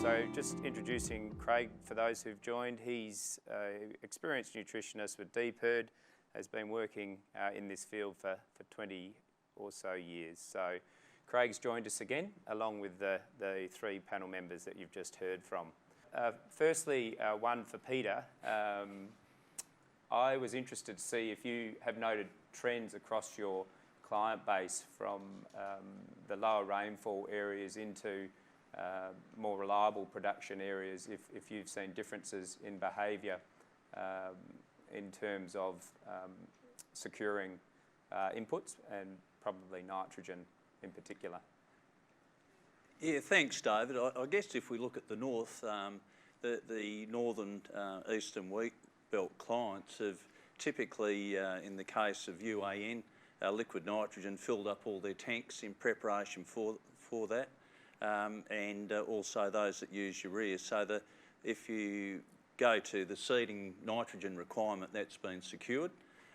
So just introducing Craig for those who've joined. He's an experienced nutritionist with DPERD, has been working in this field for 20 or so years. So Craig's joined us again, along with the three panel members that you've just heard from. Firstly, one for Peter. I was interested to see if you have noted trends across your client base from the lower rainfall areas into more reliable production areas, if you've seen differences in behaviour in terms of securing inputs and probably nitrogen in particular. Yeah, thanks, David. I guess if we look at the north, the northern eastern wheat belt clients have typically, in the case of UAN, liquid nitrogen, filled up all their tanks in preparation for that. And also those that use urea, so that if you go to the seeding nitrogen requirement, that's been secured.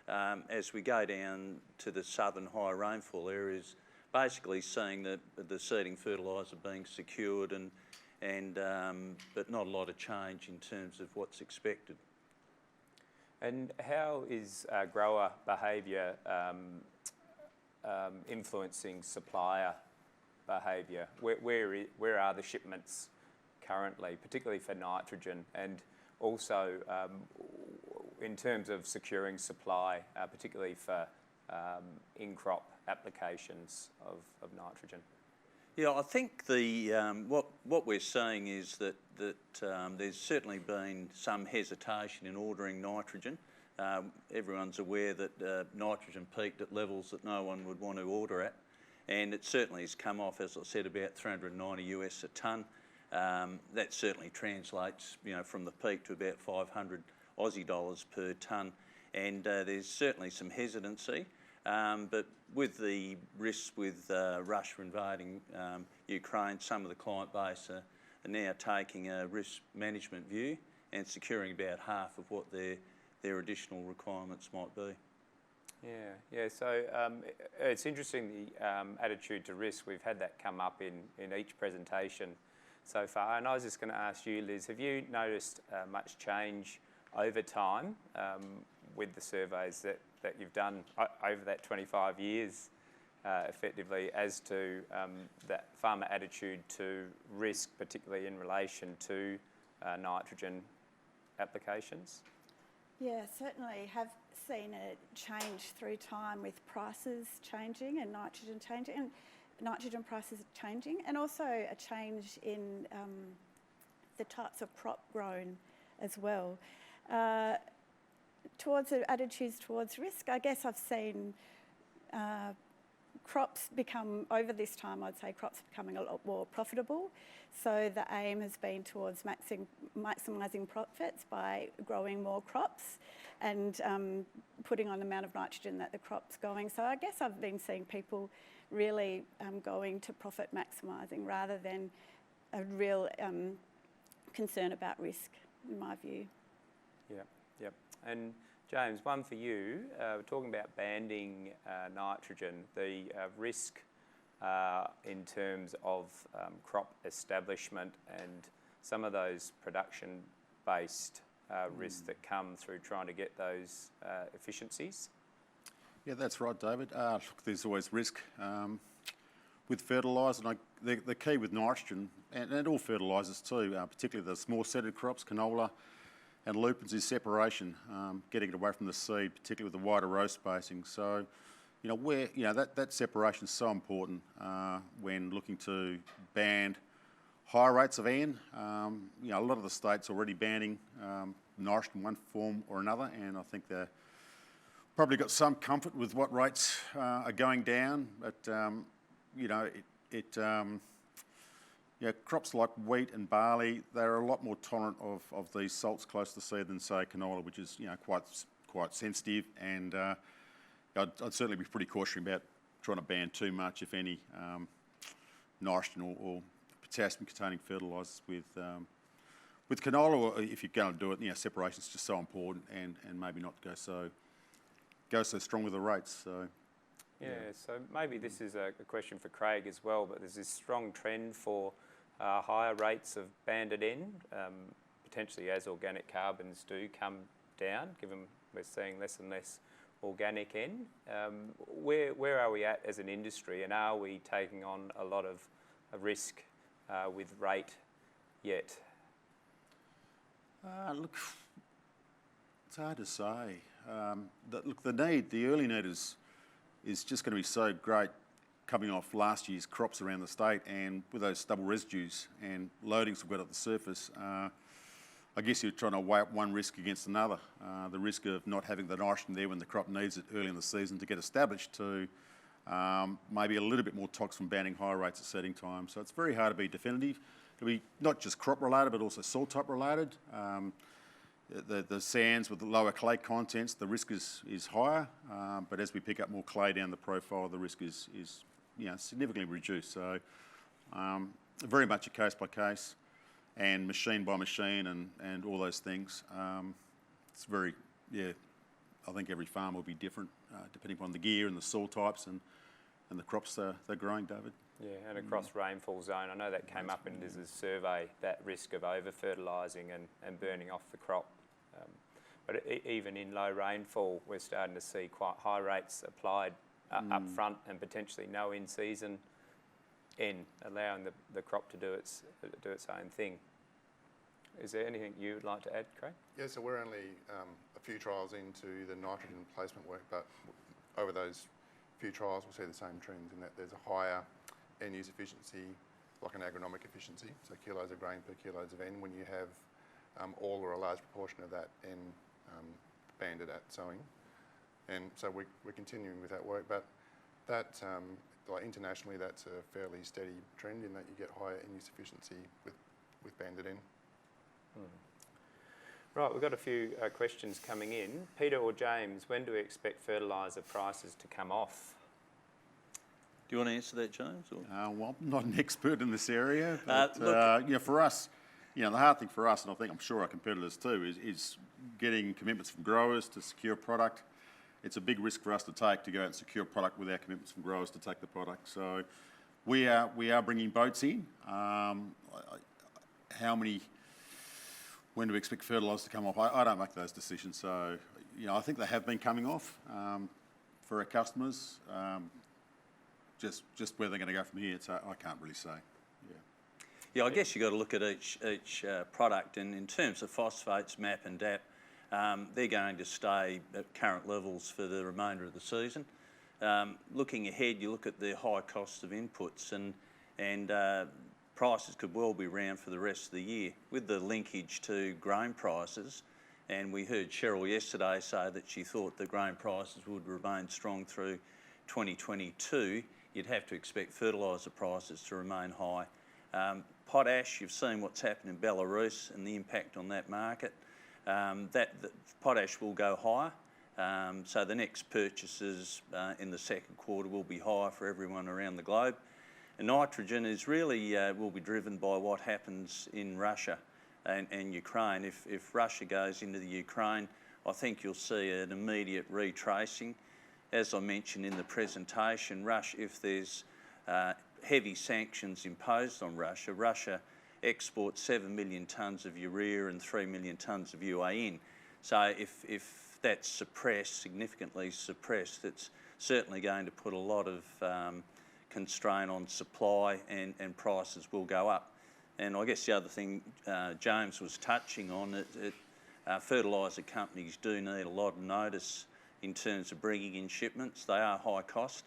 As we go down to the southern high rainfall areas, basically seeing the seeding fertiliser being secured, but not a lot of change in terms of what's expected. And how is grower behaviour influencing supplier behaviour? Where are the shipments currently, particularly for nitrogen, and also in terms of securing supply, particularly for in-crop applications of nitrogen? Yeah, I think what we're seeing is that there's certainly been some hesitation in ordering nitrogen. Everyone's aware that nitrogen peaked at levels that no one would want to order at. And it certainly has come off, as I said, about 390 US a tonne. That certainly translates, from the peak to about 500 Aussie dollars per tonne. And there's certainly some hesitancy. But with the risks with Russia invading Ukraine, some of the client base are now taking a risk management view and securing about half of what their additional requirements might be. Yeah. So it's interesting, the attitude to risk. We've had that come up in each presentation so far. And I was just going to ask you, Liz, have you noticed much change over time with the surveys that you've done over that 25 years, effectively, as to that farmer attitude to risk, particularly in relation to nitrogen applications? Yeah, certainly have seen a change through time with prices changing and nitrogen changing, and nitrogen prices changing, and also a change in the types of crop grown as well. Towards the attitudes towards risk, I guess I've seen crops become, over this time, I'd say crops becoming a lot more profitable. So the aim has been towards maximising profits by growing more crops and putting on the amount of nitrogen that the crop's going. So I guess I've been seeing people really going to profit maximising rather than a real concern about risk, in my view. Yep. And James, one for you. We're talking about banding nitrogen, the risk in terms of crop establishment and some of those production-based risks that come through trying to get those efficiencies. Yeah, that's right, David. Look, there's always risk with fertiliser. And the key with nitrogen, and all fertilisers too, particularly the small-seeded crops, canola and lupins, is separation, getting it away from the seed, particularly with the wider row spacing. So, that separation is so important when looking to ban higher rates of N. A lot of the states are already banning nitrogen in one form or another, and I think they're probably got some comfort with what rates are going down. But crops like wheat and barley, they're a lot more tolerant of these salts close to seed than, say, canola, which is quite sensitive. And I'd certainly be pretty cautious about trying to ban too much, if any, nitrogen or potassium-containing fertilisers with canola. Or if you're going to do it, separation is just so important, and maybe not go so strong with the rates. So. Yeah, so maybe this is a question for Craig as well, but there's this strong trend for higher rates of banded N, potentially as organic carbons do come down, given we're seeing less and less organic N. Where are we at as an industry, and are we taking on a lot of risk with rate yet? Look, it's hard to say. The early need is just going to be so great coming off last year's crops around the state, and with those stubble residues and loadings we've got at the surface, I guess you're trying to weigh up one risk against another. The risk of not having the nitrogen there when the crop needs it early in the season to get established, to maybe a little bit more tox from banding higher rates at setting time. So it's very hard to be definitive. It'll be not just crop related, but also soil type related. The sands with the lower clay contents, the risk is higher, but as we pick up more clay down the profile, the risk is significantly reduced. So very much a case by case and machine by machine and all those things. It's very, I think every farm will be different depending upon the gear and the soil types and the crops they're growing, David. Yeah, and across rainfall zone, I know that came up in this survey, that risk of over-fertilising and burning off the crop. But even in low rainfall, we're starting to see quite high rates applied up front and potentially no in-season N, allowing the crop to do its own thing. Is there anything you would like to add, Craig? Yeah, so we're only a few trials into the nitrogen placement work, but over those few trials we'll see the same trends in that there's a higher N use efficiency, like an agronomic efficiency, so kilos of grain per kilos of N, when you have all or a large proportion of that N banded at sowing. And so we're continuing with that work, but that, like internationally, that's a fairly steady trend in that you get higher N use efficiency with banded N. Right, we've got a few questions coming in. Peter or James, when do we expect fertiliser prices to come off? Do you want to answer that, James? Or? Well, I'm not an expert in this area, but for us, the hard thing for us, and I'm sure our competitors too, is getting commitments from growers to secure product. It's a big risk for us to take to go out and secure product without commitments from growers to take the product. So we are bringing boats in. When do we expect fertiliser to come off? I don't make those decisions. So I think they have been coming off for our customers. Just where they're going to go from here, so I can't really say. Yeah, I guess you've got to look at each product, and in terms of phosphates, MAP and DAP, they're going to stay at current levels for the remainder of the season. Looking ahead, you look at the high cost of inputs, and prices could well be around for the rest of the year. With the linkage to grain prices, and we heard Cheryl yesterday say that she thought the grain prices would remain strong through 2022, you'd have to expect fertiliser prices to remain high. Potash, you've seen what's happened in Belarus and the impact on that market. The potash will go higher, so the next purchases in the second quarter will be higher for everyone around the globe. And nitrogen is really will be driven by what happens in Russia and Ukraine. If Russia goes into the Ukraine, I think you'll see an immediate retracing. As I mentioned in the presentation, if there's heavy sanctions imposed on Russia, Russia exports 7 million tonnes of urea and 3 million tonnes of UAN. So if that's significantly suppressed, it's certainly going to put a lot of constraint on supply, and prices will go up. And I guess the other thing James was touching on, fertiliser companies do need a lot of notice in terms of bringing in shipments. They are high cost.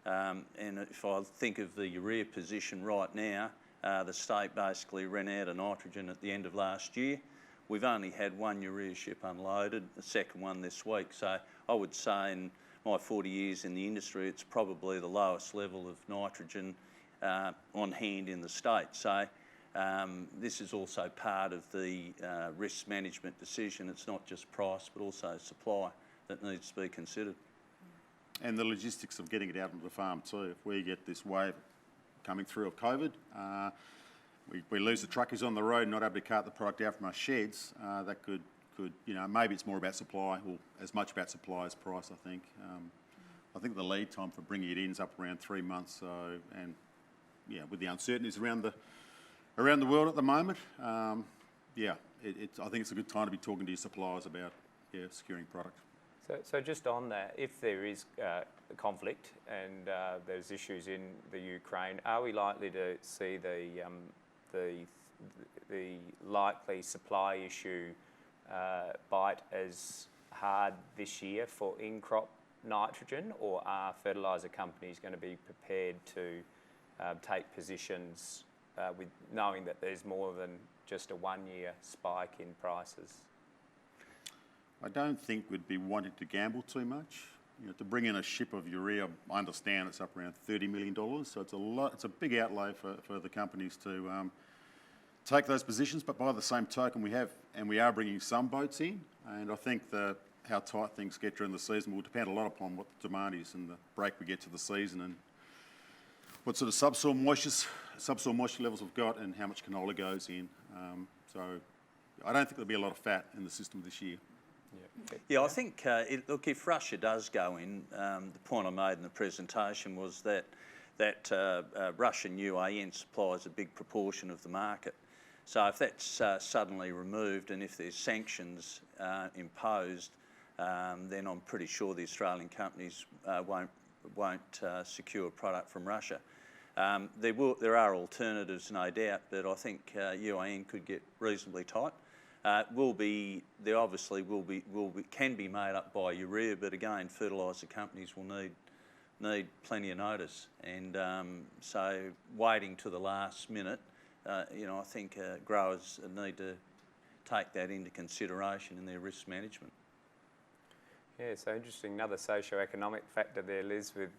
And if I think of the urea position right now, the state basically ran out of nitrogen at the end of last year. We've only had one urea ship unloaded, the second one this week. So I would say in my 40 years in the industry, it's probably the lowest level of nitrogen on hand in the state. So this is also part of the risk management decision. It's not just price, but also supply that needs to be considered. And the logistics of getting it out onto the farm too. If we get this wave coming through of COVID, we lose the truckers on the road, not able to cart the product out from our sheds, that could maybe it's more about supply, or as much about supply as price, I think. I think the lead time for bringing it in is up around 3 months. So, and with the uncertainties around around the world at the moment. Yeah, I think it's a good time to be talking to your suppliers about securing product. So just on that, if there is conflict and there's issues in the Ukraine, are we likely to see the likely supply issue bite as hard this year for in-crop nitrogen, or are fertiliser companies going to be prepared to take positions with knowing that there's more than just a one-year spike in prices? I don't think we'd be wanting to gamble too much. To bring in a ship of urea, I understand it's up around $30 million, so it's a lot. It's a big outlay for the companies to take those positions. But by the same token, we are bringing some boats in, and I think that how tight things get during the season will depend a lot upon what the demand is and the break we get to the season, and what sort of subsoil moisture levels we've got, and how much canola goes in. So I don't think there'll be a lot of fat in the system this year. Yeah, I think, look, if Russia does go in, the point I made in the presentation was that Russian UAN supplies a big proportion of the market. So if that's suddenly removed, and if there's sanctions imposed, then I'm pretty sure the Australian companies won't secure product from Russia. There are alternatives, no doubt, but I think UAN could get reasonably tight. There obviously can be made up by urea, but again, fertiliser companies will need plenty of notice, and so waiting to the last minute, I think growers need to take that into consideration in their risk management. Yeah, so interesting. Another socioeconomic factor there, Liz, with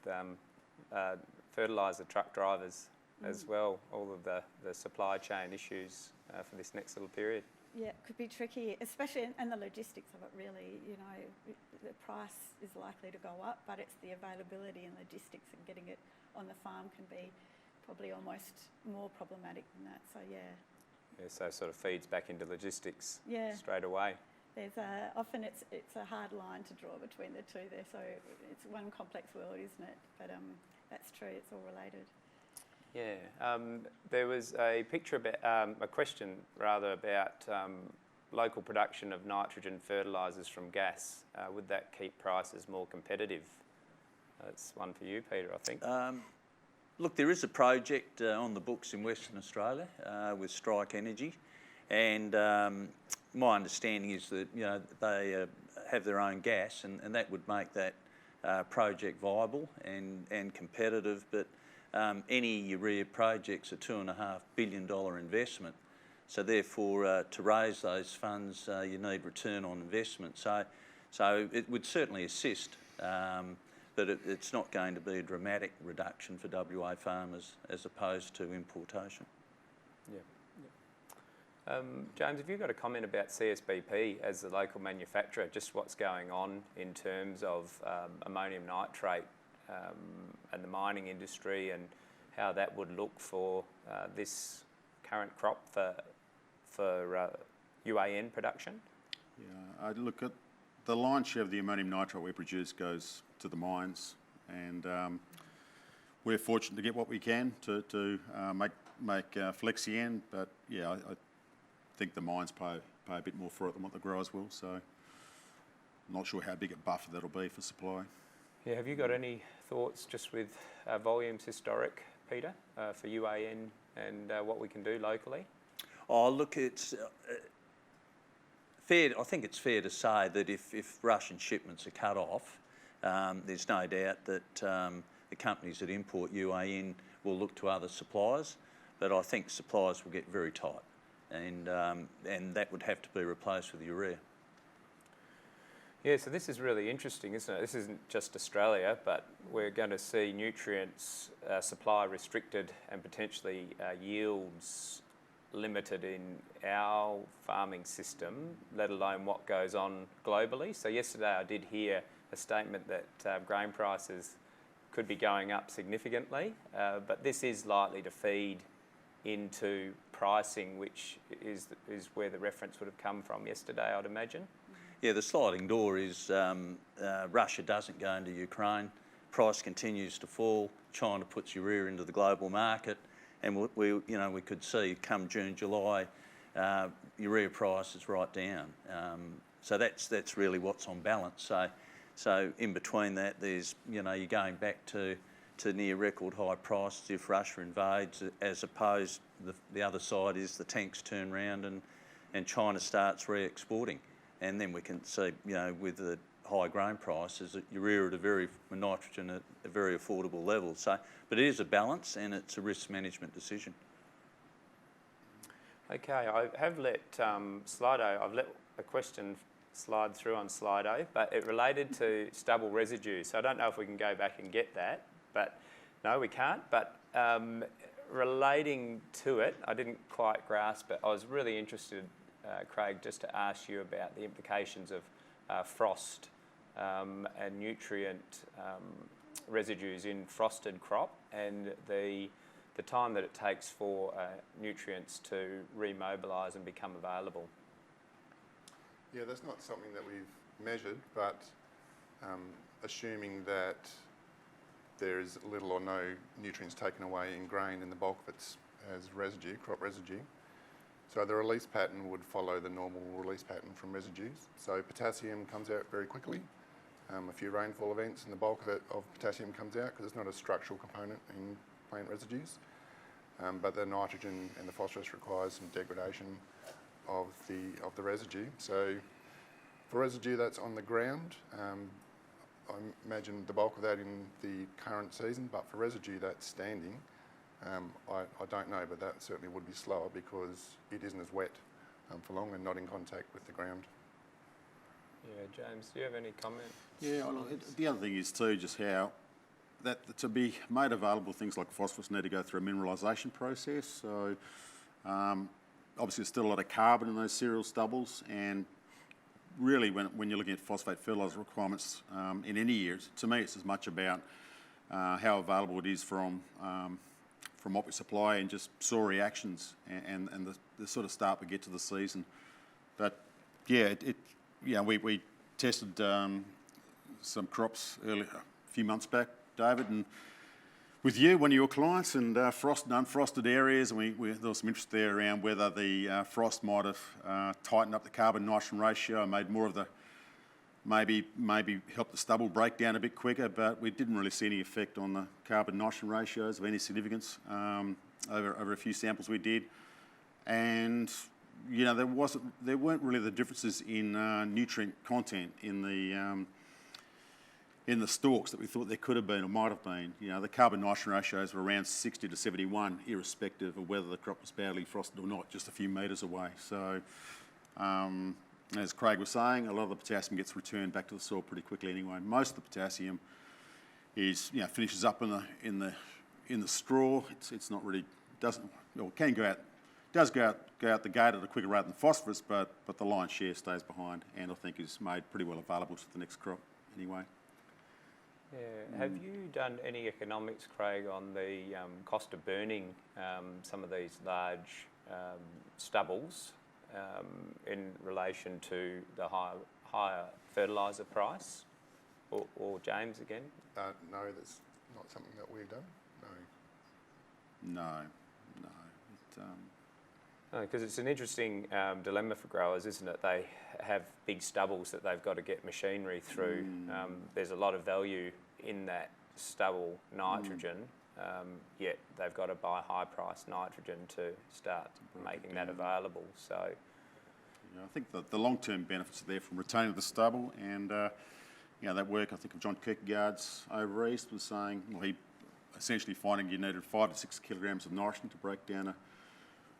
fertiliser truck drivers as well. All of the supply chain issues for this next little period. Yeah, it could be tricky, especially in the logistics of it, really. The price is likely to go up, but it's the availability and logistics and getting it on the farm can be probably almost more problematic than that. So, yeah. Yeah, so it sort of feeds back into logistics straight away. There's often it's a hard line to draw between the two there, so it's one complex world, isn't it? But that's true, it's all related. Yeah, there was a picture about, a question rather, about local production of nitrogen fertilisers from gas. Would that keep prices more competitive? That's one for you, Peter, I think. Look, there is a project on the books in Western Australia with Strike Energy, and my understanding is that they have their own gas, and that would make that project viable and competitive. But any urea project's a $2.5 billion investment, so therefore to raise those funds you need return on investment. So it would certainly assist, but it's not going to be a dramatic reduction for WA farmers as opposed to importation. Yeah. James, have you got a comment about CSBP as the local manufacturer, just what's going on in terms of ammonium nitrate and the mining industry, and how that would look for this current crop for UAN production? Yeah, I look at the lion's share of the ammonium nitrate we produce goes to the mines, and we're fortunate to get what we can to make Flexian, but yeah, I think the mines pay a bit more for it than what the growers will, so I'm not sure how big a buffer that'll be for supply. Yeah, have you got any thoughts just with volumes historic, Peter, for UAN and what we can do locally? Oh, look, it's fair. I think it's fair to say that if Russian shipments are cut off, there's no doubt that the companies that import UAN will look to other suppliers, but I think suppliers will get very tight, and that would have to be replaced with urea. Yeah, so this is really interesting, isn't it? This isn't just Australia, but we're going to see nutrients supply restricted and potentially yields limited in our farming system, let alone what goes on globally. So yesterday I did hear a statement that grain prices could be going up significantly, but this is likely to feed into pricing, which is where the reference would have come from yesterday, I'd imagine. Yeah, the sliding door is Russia doesn't go into Ukraine, price continues to fall, China puts urea into the global market, And we could see come June, July, urea prices right down. So that's really what's on balance. So in between that, there's, you're going back to near record high prices if Russia invades, as opposed the other side is the tanks turn round and China starts re-exporting. And then we can see, with the high grain prices, urea nitrogen at a very affordable level. So, but it is a balance and it's a risk management decision. Okay, I have let Slido, I've let a question slide through on Slido, but it related to stubble residue. So I don't know if we can go back and get that, but no, we can't. But relating to it, I didn't quite grasp it. I was really interested, Craig, just to ask you about the implications of frost and nutrient residues in frosted crop and the time that it takes for nutrients to remobilise and become available. Yeah, that's not something that we've measured, but assuming that there is little or no nutrients taken away in grain and the bulk of it's as residue, crop residue. So the release pattern would follow the normal release pattern from residues. So potassium comes out very quickly, a few rainfall events and the bulk of potassium comes out because it's not a structural component in plant residues. But the nitrogen and the phosphorus requires some degradation of the residue. So for residue that's on the ground, I imagine the bulk of that in the current season, but for residue that's standing, I don't know, but that certainly would be slower because it isn't as wet for long and not in contact with the ground. Yeah, James, do you have any comment? Yeah, well, the other thing is too, just how that to be made available, things like phosphorus need to go through a mineralisation process. So obviously there's still a lot of carbon in those cereal stubbles, and really when you're looking at phosphate fertiliser requirements in any years, to me it's as much about how available it is from what we supply and just soil reactions and the sort of start we get to the season. But yeah, we tested some crops a few months back, David, and with you, one of your clients, and frosted and unfrosted areas, and there was some interest there around whether the frost might have tightened up the carbon-nitrogen ratio and made more of the, maybe helped the stubble break down a bit quicker, but we didn't really see any effect on the carbon-nitrogen ratios of any significance over a few samples we did. And there weren't really the differences in nutrient content in the stalks that we thought there could have been or might have been. The carbon-nitrogen ratios were around 60 to 71, irrespective of whether the crop was badly frosted or not, just a few metres away. So, as Craig was saying, a lot of the potassium gets returned back to the soil pretty quickly anyway. Most of the potassium is, finishes up in the straw. It's not really can go out. Does go out the gate at a quicker rate than phosphorus, but the lion's share stays behind, and I think is made pretty well available to the next crop anyway. Yeah. Have you done any economics, Craig, on the cost of burning some of these large stubbles in relation to the higher fertiliser price? Or James again? No, that's not something that we've done. No. Because it's an interesting dilemma for growers, isn't it? They have big stubbles that they've got to get machinery through. There's a lot of value in that stubble nitrogen, yet they've got to buy high-priced nitrogen to start making that available. So, I think that the long-term benefits are there from retaining the stubble, and that work I think of John Kierkegaard's over east was saying, he essentially finding you needed 5 to 6 kilograms of nitrogen to break down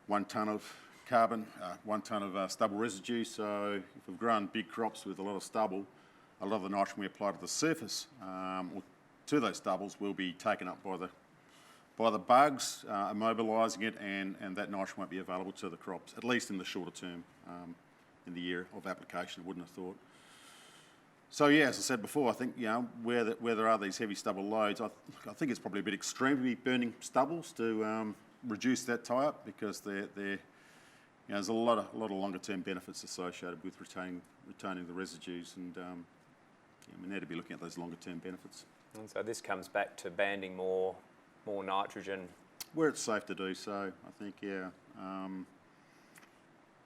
1 tonne of carbon, 1 tonne of stubble residue. So if we've grown big crops with a lot of stubble, a lot of the nitrogen we apply to the surface or to those stubbles will be taken up by the bugs, immobilising it, and that nitrogen won't be available to the crops, at least in the shorter term in the year of application, I wouldn't have thought. So yeah, as I said before, I think where there are these heavy stubble loads, I think it's probably a bit extreme to be burning stubbles to reduce that tie-up, because there's a lot of longer term benefits associated with retaining the residues, and we need to be looking at those longer term benefits. And so this comes back to banding more nitrogen where it's safe to do so, I think, yeah.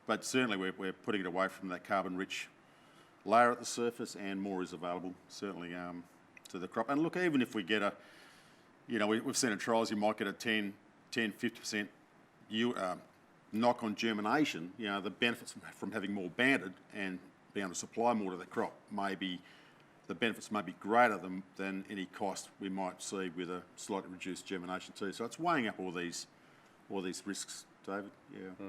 But certainly we're putting it away from that carbon-rich layer at the surface, and more is available, certainly, to the crop. And look, even if we get a, you know, we've seen in trials you might get a 10-50% knock on germination. You know, the benefits from having more banded and being able to supply more to the crop the benefits may be greater than any cost we might see with a slightly reduced germination too. So it's weighing up all these risks, David. Yeah.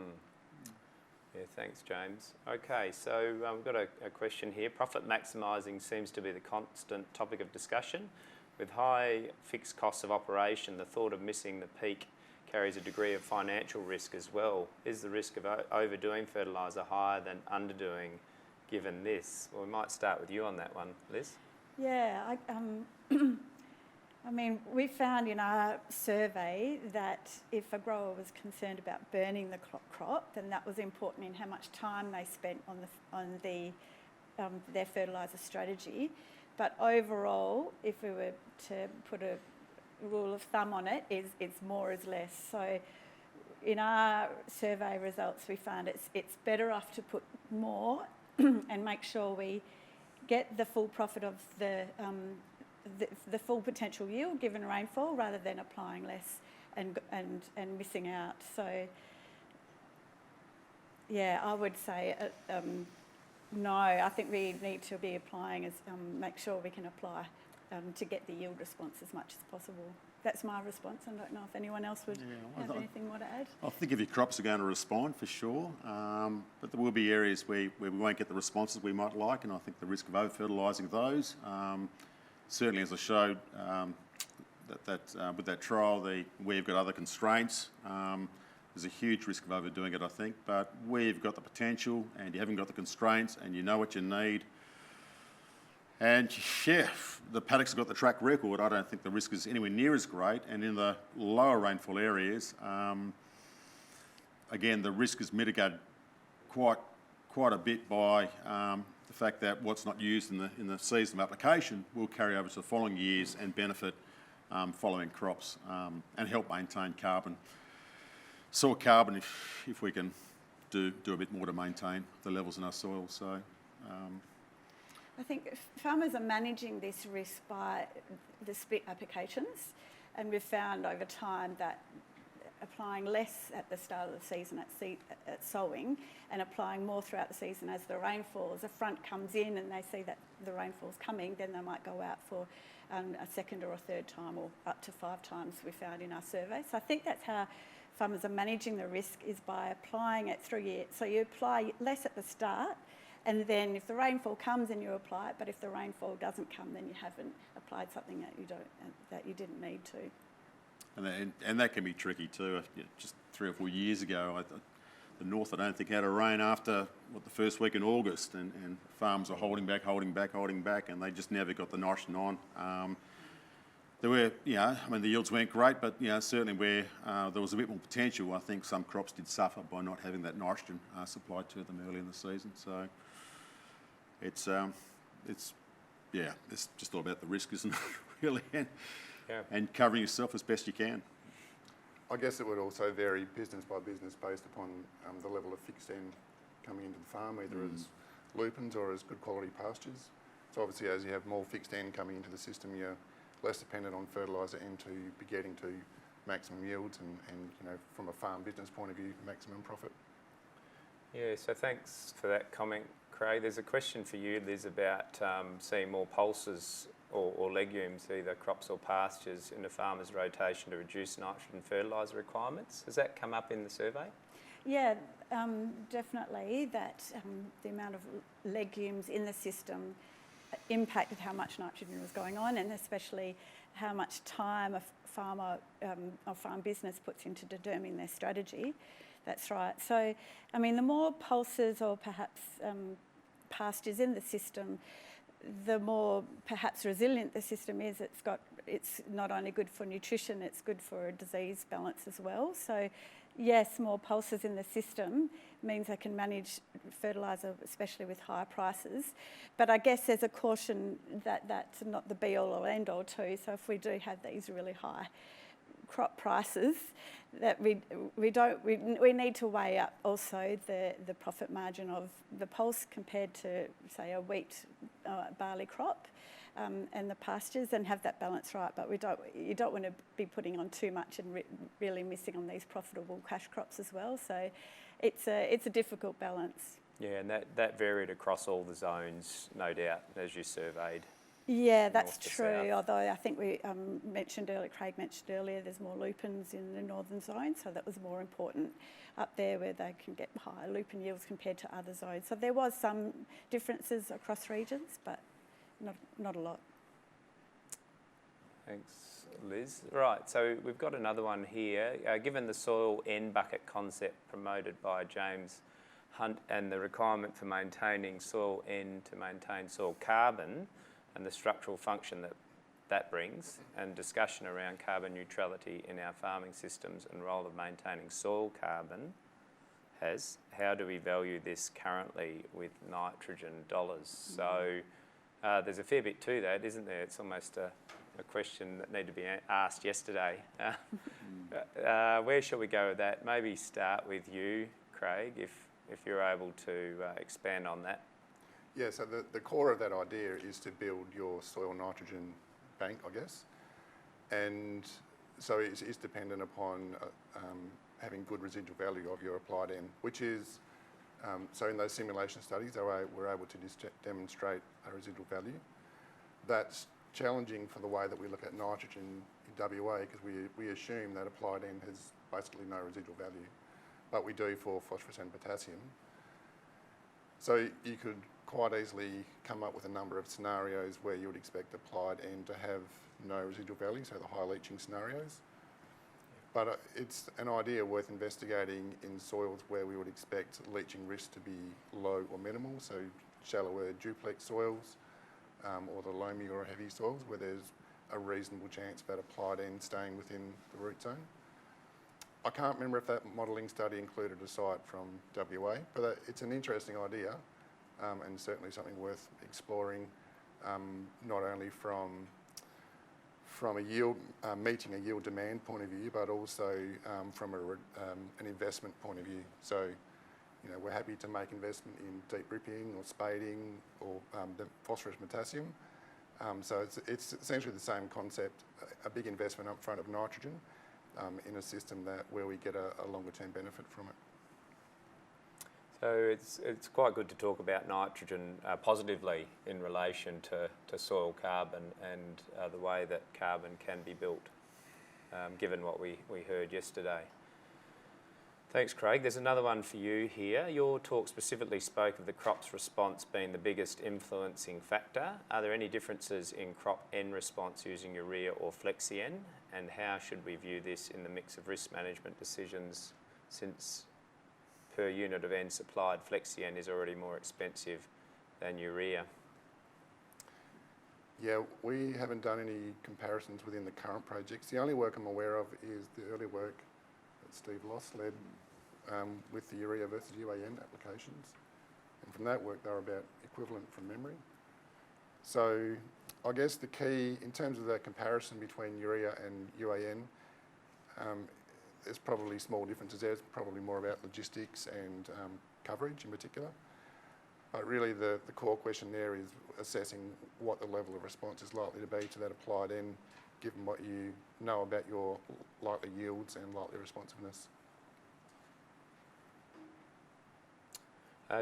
Yeah, thanks, James. Okay, so we've got a question here. Profit maximising seems to be the constant topic of discussion. With high fixed costs of operation, the thought of missing the peak carries a degree of financial risk as well. Is the risk of overdoing fertiliser higher than underdoing, given this? Well, we might start with you on that one, Liz. Yeah, I mean, we found in our survey that if a grower was concerned about burning the crop, then that was important in how much time they spent on their fertiliser strategy. But overall, if we were to put a rule of thumb on it, it's more is less. So in our survey results, we found it's better off to put more and make sure we get the full profit of the full potential yield given rainfall, rather than applying less and missing out. So yeah, I would say no. I think we need to be applying make sure we can apply to get the yield response as much as possible. That's my response. I don't know if anyone else would have anything more to add. I think if your crops are going to respond, for sure, but there will be areas where we won't get the responses we might like, and I think the risk of over-fertilising those, certainly as I showed with that trial, where you've got other constraints, there's a huge risk of overdoing it, I think. But where you've got the potential and you haven't got the constraints and you know what you need, and yeah, the paddocks have got the track record, I don't think the risk is anywhere near as great. And in the lower rainfall areas, again, the risk is mitigated quite a bit by the fact that what's not used in the season of application will carry over to the following years and benefit following crops, and help maintain carbon. Soil carbon, if we can do a bit more to maintain the levels in our soil. So I think farmers are managing this risk by the split applications, and we've found over time that applying less at the start of the season at sowing and applying more throughout the season as the rain falls, a front comes in and they see that the rainfall's coming, then they might go out for a second or a third time, or up to 5 times we found in our survey. So I think that's how farmers are managing the risk, is by applying it through year. So you apply less at the start, and then if the rainfall comes, then you apply it. But if the rainfall doesn't come, then you haven't applied something that you didn't need to. And that can be tricky too. Just 3 or 4 years ago, the north, I don't think, had a rain after the first week in August, and farms are holding back, and they just never got the nitrogen on. There were, I mean, the yields weren't great, but certainly where there was a bit more potential, I think some crops did suffer by not having that nitrogen supplied to them early in the season. So it's just all about the risk, isn't it? Really, and covering yourself as best you can. I guess it would also vary business by business based upon the level of fixed end coming into the farm, either as lupins or as good quality pastures. So obviously, as you have more fixed end coming into the system, you're less dependent on fertiliser and to be getting to maximum yields and from a farm business point of view, maximum profit. Yeah, so thanks for that comment, Craig. There's a question for you, Liz, about seeing more pulses or legumes, either crops or pastures, in the farmer's rotation to reduce nitrogen fertiliser requirements. Has that come up in the survey? Yeah, definitely, that the amount of legumes in the system impacted how much nitrogen was going on, and especially how much time a farmer or farm business puts into determining their strategy. That's right. So, I mean, the more pulses or perhaps pastures in the system, the more perhaps resilient the system is. It's not only good for nutrition, it's good for a disease balance as well. So yes, more pulses in the system means they can manage fertiliser, especially with higher prices. But I guess there's a caution that that's not the be-all or end-all too. So if we do have these really high crop prices that we need to weigh up also the profit margin of the pulse compared to, say, a wheat barley crop. And the pastures, and have that balance right, but you don't want to be putting on too much and really missing on these profitable cash crops as well. So it's a difficult balance. Yeah, and that varied across all the zones, no doubt, as you surveyed. Yeah, that's North to true. south. Although I think Craig mentioned earlier, there's more lupins in the northern zone, so that was more important up there where they can get higher lupin yields compared to other zones. So there was some differences across regions, but not a lot. Thanks, Liz. Right, so we've got another one here. Given the soil N bucket concept promoted by James Hunt and the requirement for maintaining soil N to maintain soil carbon and the structural function that brings, and discussion around carbon neutrality in our farming systems and role of maintaining soil carbon how do we value this currently with nitrogen dollars? So there's a fair bit to that, isn't there? It's almost a question that needed to be asked yesterday. Where shall we go with that? Maybe start with you, Craig, if you're able to expand on that. Yeah, so the core of that idea is to build your soil nitrogen bank, I guess. And so it's dependent upon having good residual value of your applied N, which is, so in those simulation studies, we're able to demonstrate a residual value. That's challenging for the way that we look at nitrogen in WA, because we assume that applied N has basically no residual value, but we do for phosphorus and potassium. So you could quite easily come up with a number of scenarios where you would expect applied N to have no residual value, so the high leaching scenarios. But it's an idea worth investigating in soils where we would expect leaching risk to be low or minimal, so shallower duplex soils or the loamy or heavy soils where there's a reasonable chance of that applied N staying within the root zone. I can't remember if that modelling study included a site from WA, but it's an interesting idea and certainly something worth exploring, not only from a yield, meeting a yield demand point of view, but also from an investment point of view. So, you know, we're happy to make investment in deep ripping or spading or the phosphorus potassium. So it's essentially the same concept, a big investment up front of nitrogen in a system where we get a longer term benefit from it. So it's quite good to talk about nitrogen positively in relation to soil carbon and the way that carbon can be built, given what we heard yesterday. Thanks, Craig. There's another one for you here. Your talk specifically spoke of the crop's response being the biggest influencing factor. Are there any differences in crop N response using urea or Flexi-N? And how should we view this in the mix of risk management decisions, since per unit of N supplied, Flexi-N is already more expensive than urea? Yeah, we haven't done any comparisons within the current projects. The only work I'm aware of is the early work that Steve Loss led with the urea versus UAN applications. And from that work, they were about equivalent from memory. So I guess the key, in terms of the comparison between urea and UAN, there's probably small differences there. It's probably more about logistics and coverage in particular. But really the core question there is assessing what the level of response is likely to be to that applied N, given what you know about your likely yields and likely responsiveness.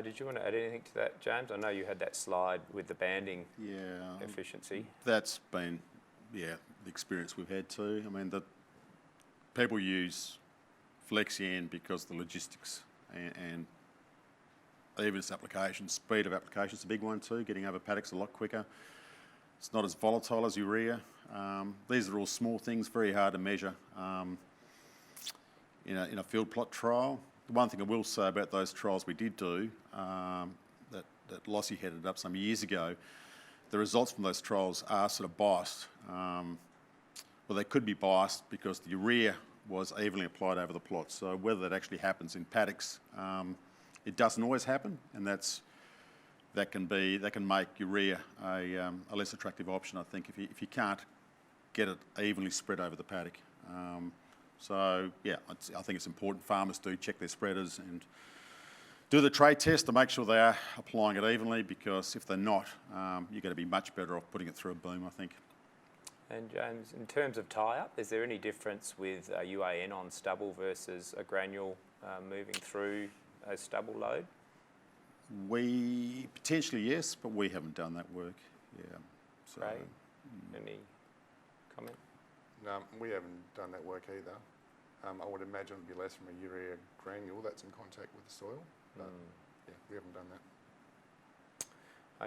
Did you want to add anything to that, James? I know you had that slide with the banding efficiency. That's been, the experience we've had too. I mean, people use Flexi-N because the logistics and even its application, speed of application is a big one too, getting over paddocks a lot quicker. It's not as volatile as urea. These are all small things, very hard to measure in a field plot trial. The one thing I will say about those trials we did do, that Lossie headed up some years ago, the results from those trials are sort of biased. Well, they could be biased because the urea was evenly applied over the plot. So whether that actually happens in paddocks, it doesn't always happen, and that can make urea a less attractive option, I think, if you can't get it evenly spread over the paddock. So yeah, I think it's important farmers do check their spreaders and do the trade test to make sure they are applying it evenly, because if they're not, you're going to be much better off putting it through a boom, I think. And James, in terms of tie-up, is there any difference with UAN on stubble versus a granule moving through a stubble load? We potentially, yes, but we haven't done that work. Yeah. So, Craig, any comment? No, we haven't done that work either. I would imagine it would be less from a urea granule that's in contact with the soil, but yeah, we haven't done that.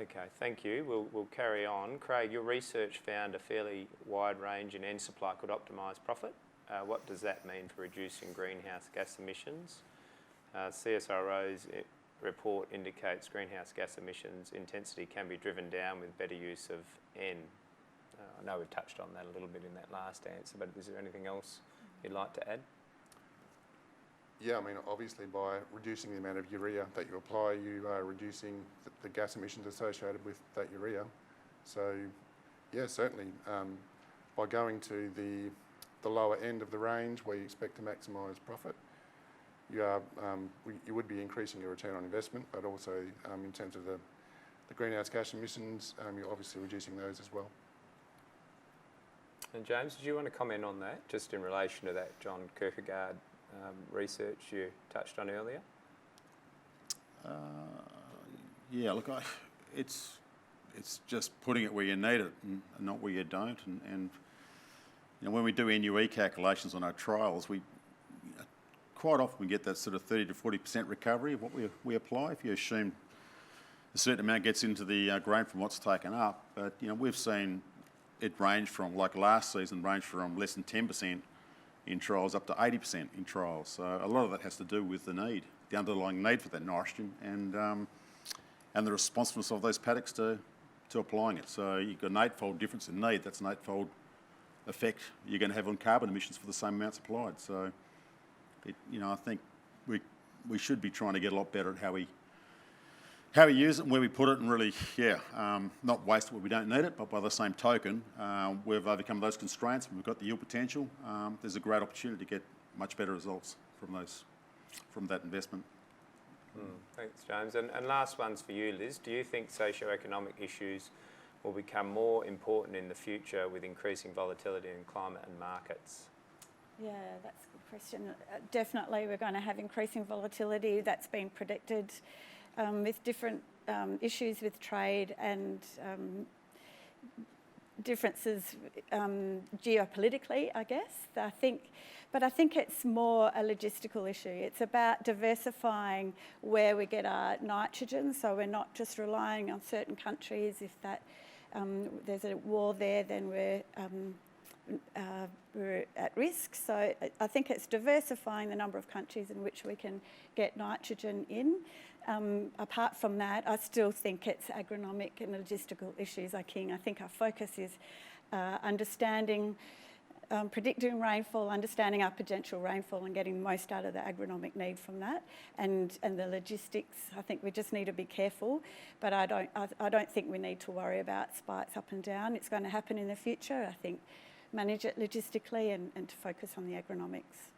Okay, thank you. We'll carry on. Craig, your research found a fairly wide range in end supply could optimise profit. What does that mean for reducing greenhouse gas emissions? CSIRO's report indicates greenhouse gas emissions intensity can be driven down with better use of N. I know we've touched on that a little bit in that last answer, but is there anything else you'd like to add? Yeah, I mean, obviously by reducing the amount of urea that you apply, you are reducing the gas emissions associated with that urea. So, yeah, certainly by going to the lower end of the range where you expect to maximise profit, you would be increasing your return on investment, but also in terms of the greenhouse gas emissions, you're obviously reducing those as well. And James, did you want to comment on that, just in relation to that John Kierkegaard research you touched on earlier? Yeah, look, it's just putting it where you need it and not where you don't. And you know, when we do NUE calculations on our trials, we quite often we get that sort of 30 to 40% recovery of what we apply. If you assume a certain amount gets into the grain from what's taken up, but you know, we've seen it range from, like last season, range from less than 10% in trials up to 80% in trials. So a lot of that has to do with the need, the underlying need for that nitrogen, and the responsiveness of those paddocks to applying it. So you've got an eightfold difference in need. That's an eightfold effect you're going to have on carbon emissions for the same amounts applied. So, you know, I think we should be trying to get a lot better at how we use it and where we put it, and really, not waste it where we don't need it, but by the same token, we've overcome those constraints and we've got the yield potential. There's a great opportunity to get much better results from that investment. Thanks, James. And last one's for you, Liz. Do you think socioeconomic issues will become more important in the future with increasing volatility in climate and markets? Yeah, that's a good question. Definitely we're going to have increasing volatility. That's been predicted with different issues with trade and differences geopolitically, I guess. But I think it's more a logistical issue. It's about diversifying where we get our nitrogen, so we're not just relying on certain countries. If there's a war there, then we're at risk. So I think it's diversifying the number of countries in which we can get nitrogen in. Apart from that, I still think it's agronomic and logistical issues are king. I think our focus is understanding, predicting rainfall, understanding our potential rainfall and getting the most out of the agronomic need from that. And the logistics, I think we just need to be careful, but I don't think we need to worry about spikes up and down. It's going to happen in the future. I think manage it logistically and to focus on the agronomics.